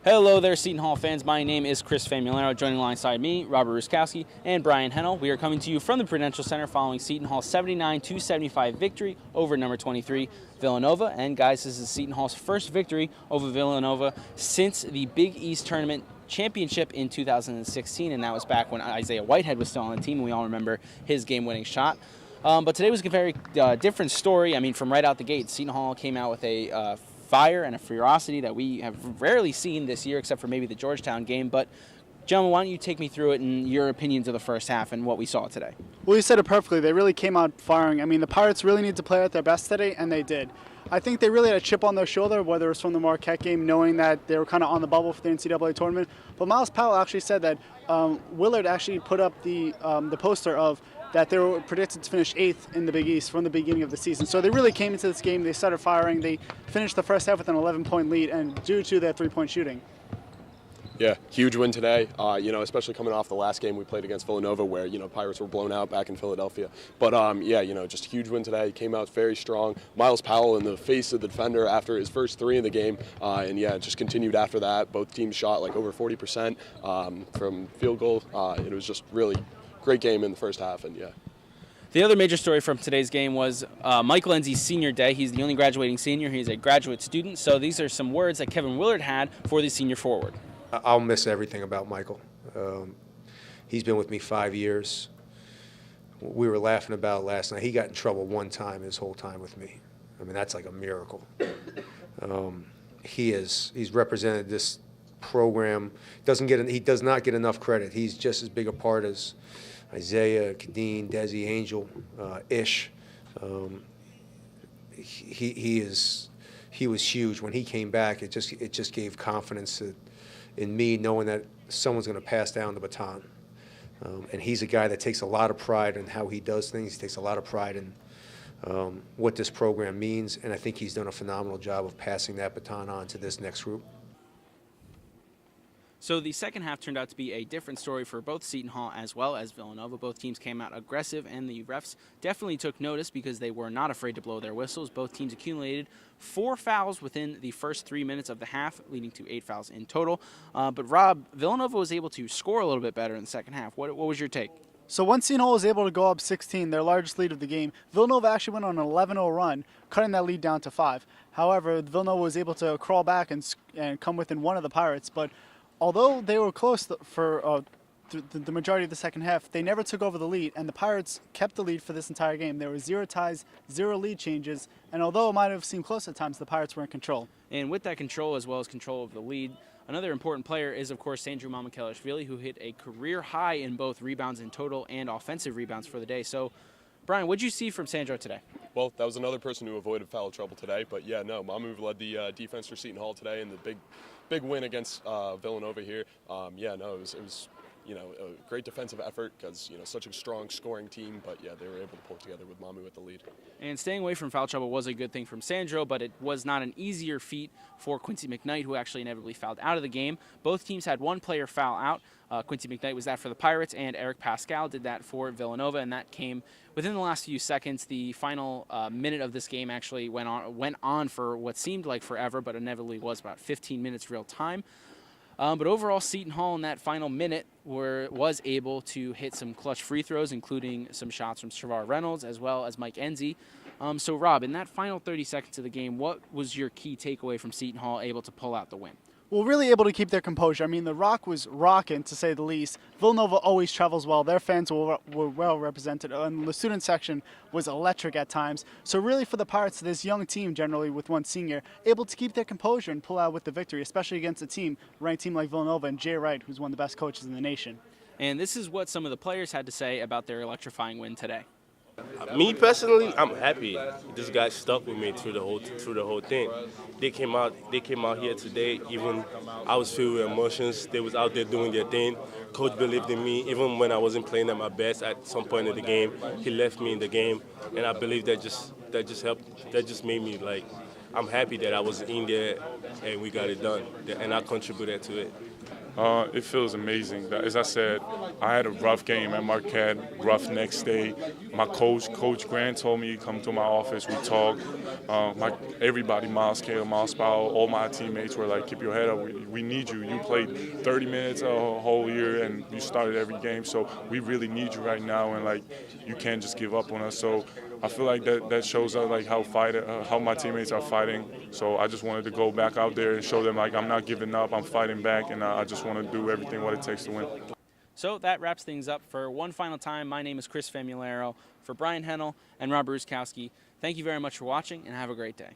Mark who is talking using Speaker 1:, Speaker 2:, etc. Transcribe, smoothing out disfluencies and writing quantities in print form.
Speaker 1: Hello there, Seton Hall fans. My name is Chris Famularo. Joining alongside me, Robert Ruszkowski and Brian Hennel. We are coming to you from the Prudential Center following Seton Hall's 79-75 victory over number 23, Villanova. And guys, this is Seton Hall's first victory over Villanova since the Big East Tournament Championship in 2016, and that was back when Isaiah Whitehead was still on the team, and we all remember his game-winning shot. But today was a very different story. I mean, from right out the gate, Seton Hall came out with a fire and a ferocity that we have rarely seen this year, except for maybe the Georgetown game. But, gentlemen, why don't you take me through it and your opinions of the first half and what we saw today?
Speaker 2: Well, you said it perfectly. They really came out firing. I mean, the Pirates really need to play at their best today, and they did. I think they really had a chip on their shoulder, whether it was from the Marquette game, knowing that they were kind of on the bubble for the NCAA tournament. But Miles Powell actually said that Willard actually put up the poster of that they were predicted to finish 8th in the Big East from the beginning of the season. So they really came into this game, they started firing, they finished the first half with an 11-point lead, and due to their three-point shooting.
Speaker 3: Yeah, huge win today, especially coming off the last game we played against Villanova where, Pirates were blown out back in Philadelphia. But, just a huge win today. Came out very strong. Miles Powell in the face of the defender after his first three in the game. Just continued after that. Both teams shot like over 40% from field goal. It was just really great game in the first half, and yeah.
Speaker 1: The other major story from today's game was Michael Nzei's senior day. He's the only graduating senior. He's a graduate student. So these are some words that Kevin Willard had for the senior forward.
Speaker 4: I'll miss everything about Michael. He's been with me 5 years. We were laughing about last night. He got in trouble one time his whole time with me. I mean, that's like a miracle. He's represented this program. He does not get enough credit. He's just as big a part as Isaiah, Kadeen, Desi, Angel, Ish. He was huge when he came back. It just gave confidence in me, knowing that someone's going to pass down the baton. And he's a guy that takes a lot of pride in how he does things. He takes a lot of pride in what this program means, and I think he's done a phenomenal job of passing that baton on to this next group.
Speaker 1: So the second half turned out to be a different story for both Seton Hall as well as Villanova. Both teams came out aggressive, and the refs definitely took notice because they were not afraid to blow their whistles. Both teams accumulated 4 fouls within the first 3 minutes of the half, leading to 8 fouls in total. But Rob, Villanova was able to score a little bit better in the second half. What was your take?
Speaker 2: So once Seton Hall was able to go up 16, their largest lead of the game, Villanova actually went on an 11-0 run, cutting that lead down to 5. However, Villanova was able to crawl back and come within one of the Pirates, but although they were close for the majority of the second half, they never took over the lead, and the Pirates kept the lead for this entire game. There were 0 ties, 0 lead changes, and although it might have seemed close at times, the Pirates were in control.
Speaker 1: And with that control as well as control of the lead, another important player is, of course, Sandro Mamukelshvili, who hit a career high in both rebounds in total and offensive rebounds for the day. So, Brian, what did you see from Sandro today?
Speaker 3: Well, that was another person who avoided foul trouble today. But, Mamu led the defense for Seton Hall today in the big win against Villanova here. It was a great defensive effort because, such a strong scoring team. But, they were able to pull together with Mamu at the lead.
Speaker 1: And staying away from foul trouble was a good thing from Sandro, but it was not an easier feat for Quincy McKnight, who actually inevitably fouled out of the game. Both teams had one player foul out. Quincy McKnight was that for the Pirates, and Eric Pascal did that for Villanova, and that came within the last few seconds. The final minute of this game actually went on for what seemed like forever, but inevitably was about 15 minutes real time. But overall, Seton Hall in that final minute was able to hit some clutch free throws, including some shots from Shavar Reynolds as well as Mike Nzei. So, Rob, in that final 30 seconds of the game, what was your key takeaway from Seton Hall able to pull out the win?
Speaker 2: Well, really able to keep their composure. I mean, the Rock was rocking, to say the least. Villanova always travels well. Their fans were well represented, and the student section was electric at times. So really for the Pirates, this young team, generally with one senior, able to keep their composure and pull out with the victory, especially against a ranked team like Villanova and Jay Wright, who's one of the best coaches in the nation.
Speaker 1: And this is what some of the players had to say about their electrifying win today.
Speaker 5: Me personally, I'm happy. This guy stuck with me through the whole thing. They came out here today. Even I was filled with emotions. They was out there doing their thing. Coach believed in me, even when I wasn't playing at my best. At some point in the game, he left me in the game, and I believe that just helped. That just made me like, I'm happy that I was in there and we got it done, and I contributed to it.
Speaker 6: It feels amazing. As I said, I had a rough game at Marquette, rough next day. My Coach Grant, told me to come to my office. We talked. Everybody, Miles Kale, Miles Powell, all my teammates were like, keep your head up. We need you. You played 30 minutes a whole year, and you started every game. So we really need you right now, and like you can't just give up on us. So I feel like that shows up like how my teammates are fighting. So I just wanted to go back out there and show them like I'm not giving up. I'm fighting back, and I just want to do everything what it takes to win.
Speaker 1: So that wraps things up for one final time. My name is Chris Famularo for Brian Hennel and Rob Ruszkowski. Thank you very much for watching, and have a great day.